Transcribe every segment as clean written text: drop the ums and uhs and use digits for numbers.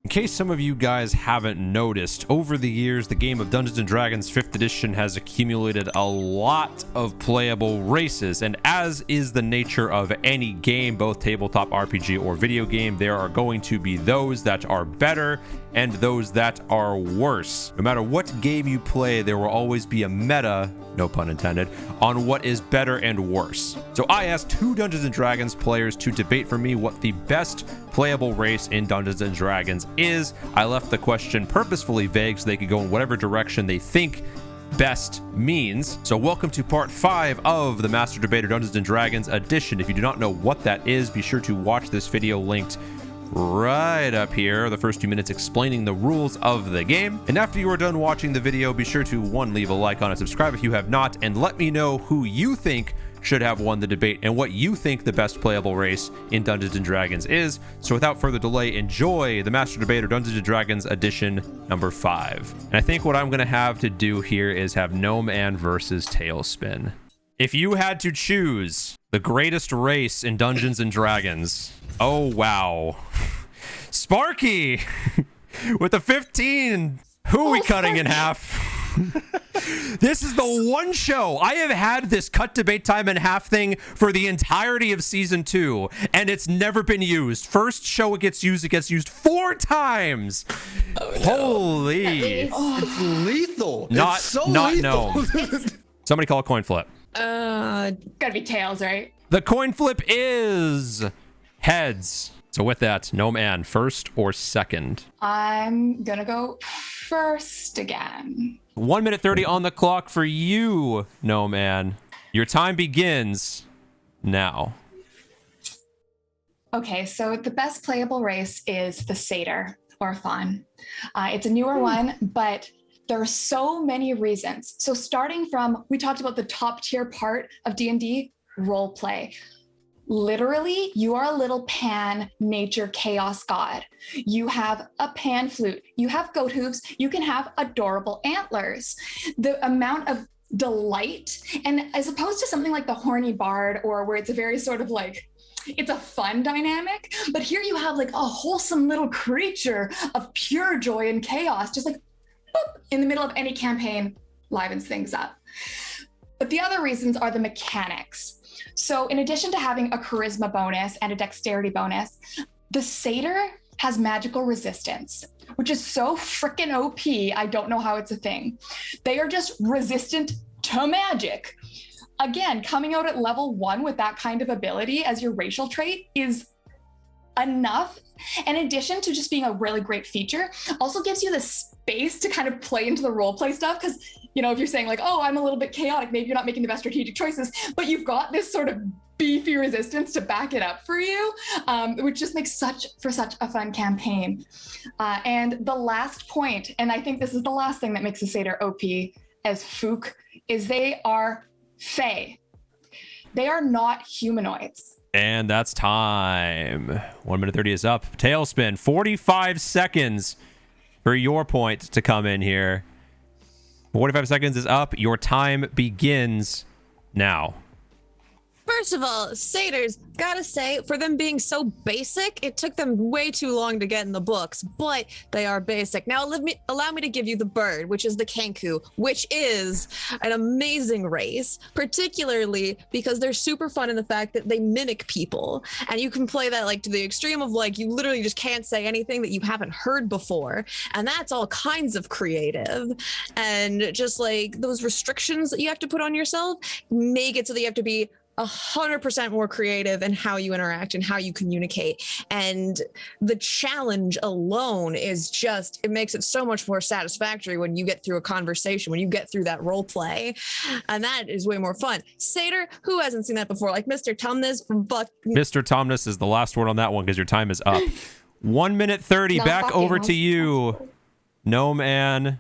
In case some of you guys haven't noticed, over the years, the game of Dungeons & Dragons 5th edition has accumulated a lot of playable races, and as is the nature of any game, both tabletop RPG or video game, there are going to be those that are better and those that are worse. No matter what game you play, there will always be a meta, no pun intended, on what is better and worse. So I asked 2 Dungeons & Dragons players to debate for me what the best playable race in Dungeons & Dragons is. I left the question purposefully vague so they could go in whatever direction they think best means. So welcome to part 5 of the Master Debater Dungeons & Dragons edition. If you do not know what that is, be sure to watch this video linked right up here, the first few minutes explaining the rules of the game. And after you are done watching the video, be sure to leave a like on it, subscribe if you have not, and let me know who you think should have won the debate and what you think the best playable race in Dungeons & Dragons is. So without further delay, enjoy the Master Debater Dungeons & Dragons edition number 5. And I think what I'm going to have to do here is have Gnome Ann versus Tailspin. If you had to choose the greatest race in Dungeons & Dragons, oh wow, Sparky with a 15. Who are we cutting in half? This is the one show I have had this cut debate time in half thing for the entirety of season 2, and it's never been used. First show it gets used 4 times. Oh, no. Holy! It's lethal. Not it's so not lethal. no. Somebody call a coin flip. Gotta be tails, right? The coin flip is heads. So with that, Gnome Ann, first or second? I'm gonna go first again. 1 minute 30 on the clock for you, Gnome Ann. Your time begins now. Okay, so the best playable race is the Satyr, or Faun. It's a newer one, but there are so many reasons. So starting from, we talked about the top tier part of D&D, role play. Literally, you are a little pan nature chaos god. You have a pan flute, you have goat hooves, you can have adorable antlers. The amount of delight, and as opposed to something like the horny bard, or where it's a very sort of like, it's a fun dynamic, but here you have like a wholesome little creature of pure joy and chaos, just like boop, in the middle of any campaign, livens things up. But the other reasons are the mechanics. So in addition to having a charisma bonus and a dexterity bonus, the Satyr has magical resistance, which is so freaking OP, I don't know how it's a thing. They are just resistant to magic. Again, coming out at level 1 with that kind of ability as your racial trait is enough. In addition to just being a really great feature, also gives you the space to kind of play into the role play stuff, because you know, if you're saying like, oh, I'm a little bit chaotic, maybe you're not making the best strategic choices, but you've got this sort of beefy resistance to back it up for you, which just makes such a fun campaign. And the last point, and I think this is the last thing that makes the Satyr OP as Fook, is they are Fae. They are not humanoids. And that's time. 1 minute 30 is up. Tailspin, 45 seconds for your point to come in here. 45 seconds is up. Your time begins now. First of all, satyrs, gotta say, for them being so basic, it took them way too long to get in the books, but they are basic. Now, allow me to give you the bird, which is the Kenku, which is an amazing race, particularly because they're super fun in the fact that they mimic people, and you can play that like to the extreme of like, you literally just can't say anything that you haven't heard before, and that's all kinds of creative, and just like those restrictions that you have to put on yourself make it so that you have to be 100% more creative in how you interact and how you communicate. And the challenge alone is just, it makes it so much more satisfactory when you get through a conversation, when you get through that role play. And that is way more fun. Satyr, who hasn't seen that before? Like Mr. Tumnus from Buck. Mr. Tumnus is the last word on that one because your time is up. 1 minute 30, back over to you. Gnome Ann,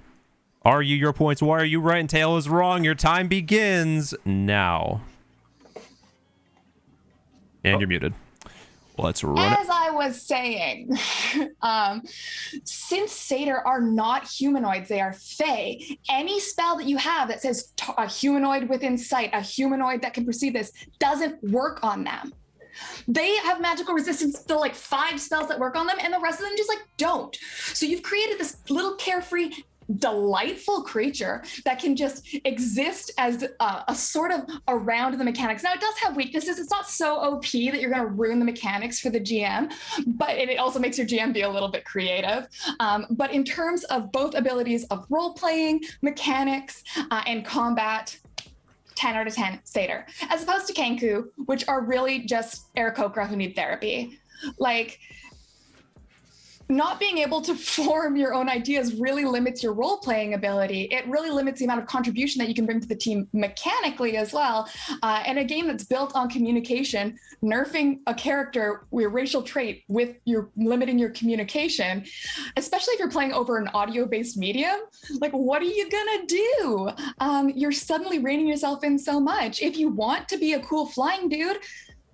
argue your points. Why are you right and Tail is wrong? Your time begins now. And you're muted. Let's run it. As I was saying, since Satyr are not humanoids, they are Fae. Any spell that you have that says a humanoid within sight, a humanoid that can perceive this, doesn't work on them. They have magical resistance to like 5 spells that work on them, and the rest of them just like don't. So you've created this little carefree, delightful creature that can just exist as a sort of around the mechanics. Now, it does have weaknesses. It's not so OP that you're going to ruin the mechanics for the GM, but it also makes your GM be a little bit creative. But in terms of both abilities of role-playing, mechanics, and combat, 10 out of 10 Satyr, as opposed to Kenku, which are really just Aarakocra who need therapy. Like, not being able to form your own ideas really limits your role-playing ability. It really limits the amount of contribution that you can bring to the team mechanically as well. And a game that's built on communication, nerfing a character with a racial trait with your limiting your communication, especially if you're playing over an audio-based medium, like what are you gonna do? You're suddenly reining yourself in so much. If you want to be a cool flying dude,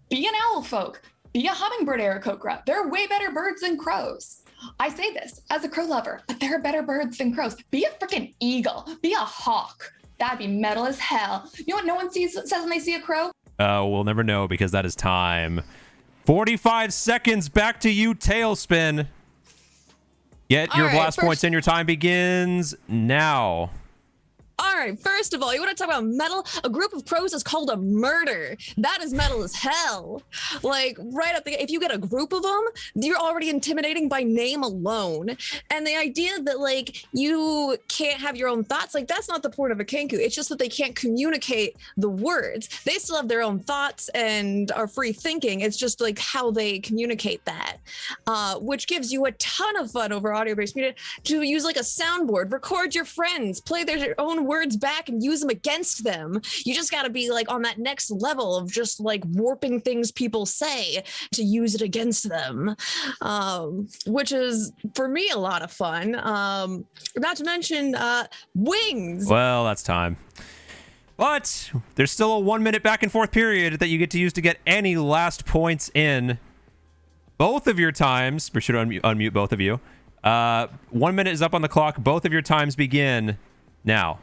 be an owl folk. Be a hummingbird Aarakocra. There are way better birds than crows. I say this as a crow lover, but there are better birds than crows. Be a freaking eagle. Be a hawk. That'd be metal as hell. You know what no one says when they see a crow? We'll never know because that is time. 45 seconds. Back to you, Tailspin. Get your blast points in. Your time begins now. All right, first of all, you want to talk about metal? A group of crows is called a murder. That is metal as hell. Like, right up the, if you get a group of them, you're already intimidating by name alone. And the idea that, like, you can't have your own thoughts, like, that's not the point of a Kenku. It's just that they can't communicate the words. They still have their own thoughts and are free thinking. It's just, like, how they communicate that, which gives you a ton of fun over audio-based media to use, like, a soundboard, record your friends, play their own words back and use them against them. You just got to be like on that next level of just like warping things people say to use it against them, which is for me a lot of fun. Not to mention wings. Well, that's time. But there's still a 1 minute back and forth period that you get to use to get any last points in. Both of your times, we should unmute both of you. 1 minute is up on the clock. Both of your times begin now.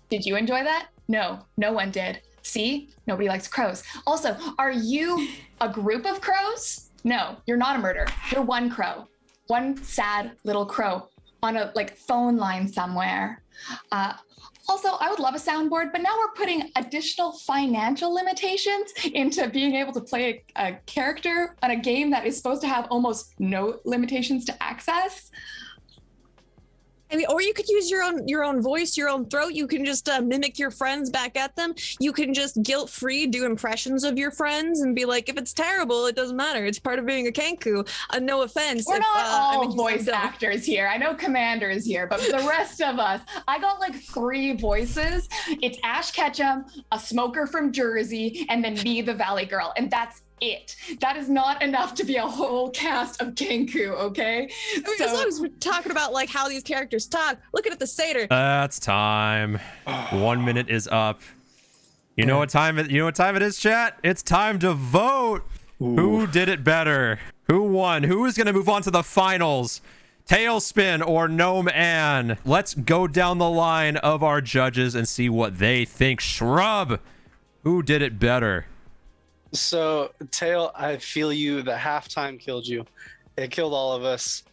Did you enjoy that? No, no one did. See, nobody likes crows. Also, are you a group of crows? No, you're not a murder. You're one crow, one sad little crow on a like phone line somewhere. Also, I would love a soundboard, but now we're putting additional financial limitations into being able to play a character on a game that is supposed to have almost no limitations to access. I mean, or you could use your own voice, your own throat. You can just mimic your friends back at them. You can just guilt-free do impressions of your friends and be like, if it's terrible, it doesn't matter. It's part of being a Kenku. No offense. We're not all voice actors here. I know Commander is here, but the rest of us, I got like 3 voices. It's Ash Ketchum, a smoker from Jersey, and then me, the Valley Girl, and that's it. That is not enough to be a whole cast of Kenku, okay? I mean, as long as we're talking about like how these characters talk, looking at the Satyr. That's time. 1 minute is up. You know what time it is, chat? It's time to vote. Ooh. Who did it better? Who won? Who is going to move on to the finals? Tailspin or Gnome Ann? Let's go down the line of our judges and see what they think. Shrub, who did it better? So, Tail, I feel you. The halftime killed you. It killed all of us.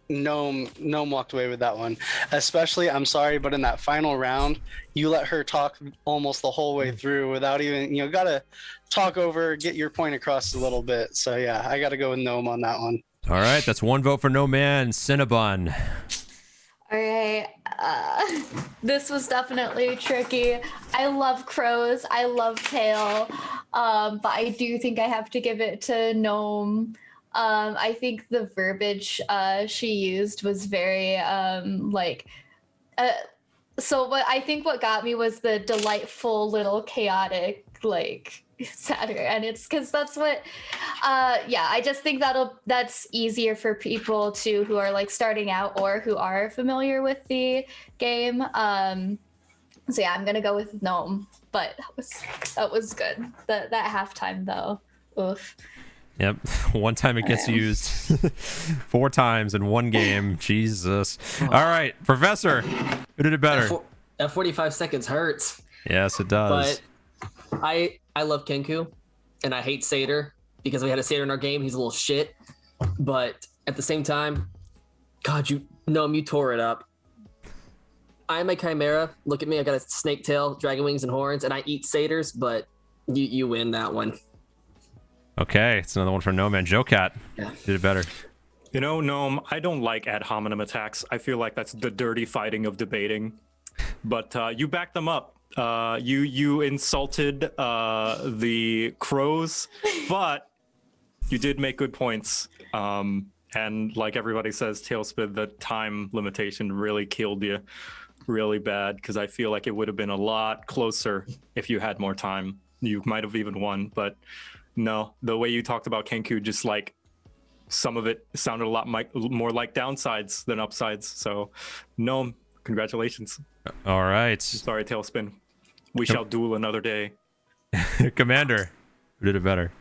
Gnome walked away with that one. Especially, I'm sorry, but in that final round, you let her talk almost the whole way through without even, gotta talk over, get your point across a little bit. So, yeah, I gotta go with Gnome on that one. All right, that's 1 vote for Gnome Ann. Cinnabon. All right, this was definitely tricky. I love crows, I love Tail, but I do think I have to give it to Gnome. I think the verbiage she used was very so what got me was the delightful little chaotic Satyr, and it's because that's what I just think that's easier for people who are like starting out or who are familiar with the game. So yeah, I'm gonna go with Gnome, but that was good. That halftime though, oof. Yep, one time it gets used 4 times in one game. Jesus. All right, Professor, who did it better? That 45 seconds hurts. Yes, it does. But I love Kenku, and I hate Satyr because we had a Satyr in our game. He's a little shit, but at the same time, God, you tore it up. I'm a Chimera. Look at me. I got a snake tail, dragon wings, and horns, and I eat satyrs, but you win that one. Okay, it's another one from No Man. Joe Cat did it better. You know, Gnome, I don't like ad hominem attacks. I feel like that's the dirty fighting of debating. But you backed them up. You insulted the crows, but you did make good points. And like everybody says, Tailspin, the time limitation really killed you really bad, because I feel like it would have been a lot closer if you had more time. You might have even won, but no, the way you talked about Kenku, just like some of it sounded a lot more like downsides than upsides. So no, congratulations. All right. Sorry, Tailspin. We shall duel another day. Commander, who did it better?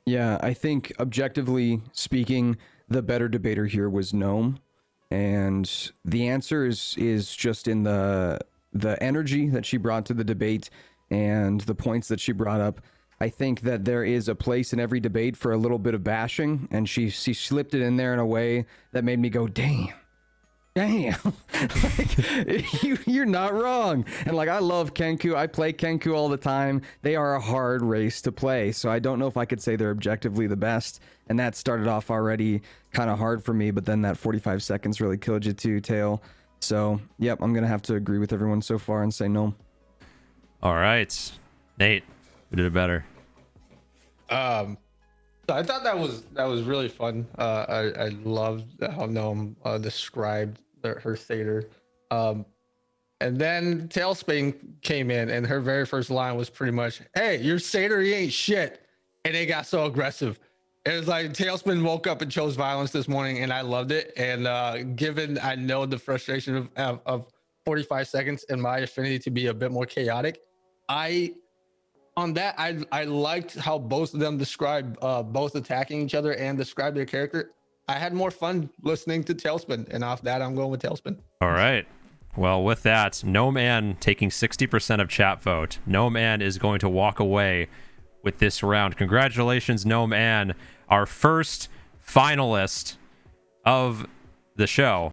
Yeah, I think objectively speaking, the better debater here was Gnome. And the answer is just in the energy that she brought to the debate and the points that she brought up. I think that there is a place in every debate for a little bit of bashing, and she slipped it in there in a way that made me go, damn. Like, you're not wrong. And like, I love Kenku. I play Kenku all the time. They are a hard race to play, so I don't know if I could say they're objectively the best. And that started off already kind of hard for me, but then that 45 seconds really killed you too, Tail. So yep, I'm gonna have to agree with everyone so far and say no. All right, Nate, who did it better? So I thought that was really fun. I loved how Gnome described her satyr. And then Tailspin came in, and her very first line was pretty much, "Hey, your satyr, he ain't shit." And they got so aggressive. It was like Tailspin woke up and chose violence this morning, and I loved it. And given I know the frustration of 45 seconds and my affinity to be a bit more chaotic, I liked how both of them described both attacking each other and described their character. I had more fun listening to Tailspin, and off that, I'm going with Tailspin. All right. Well, with that, No Man taking 60% of chat vote. No Man is going to walk away with this round. Congratulations, No Man, our first finalist of the show.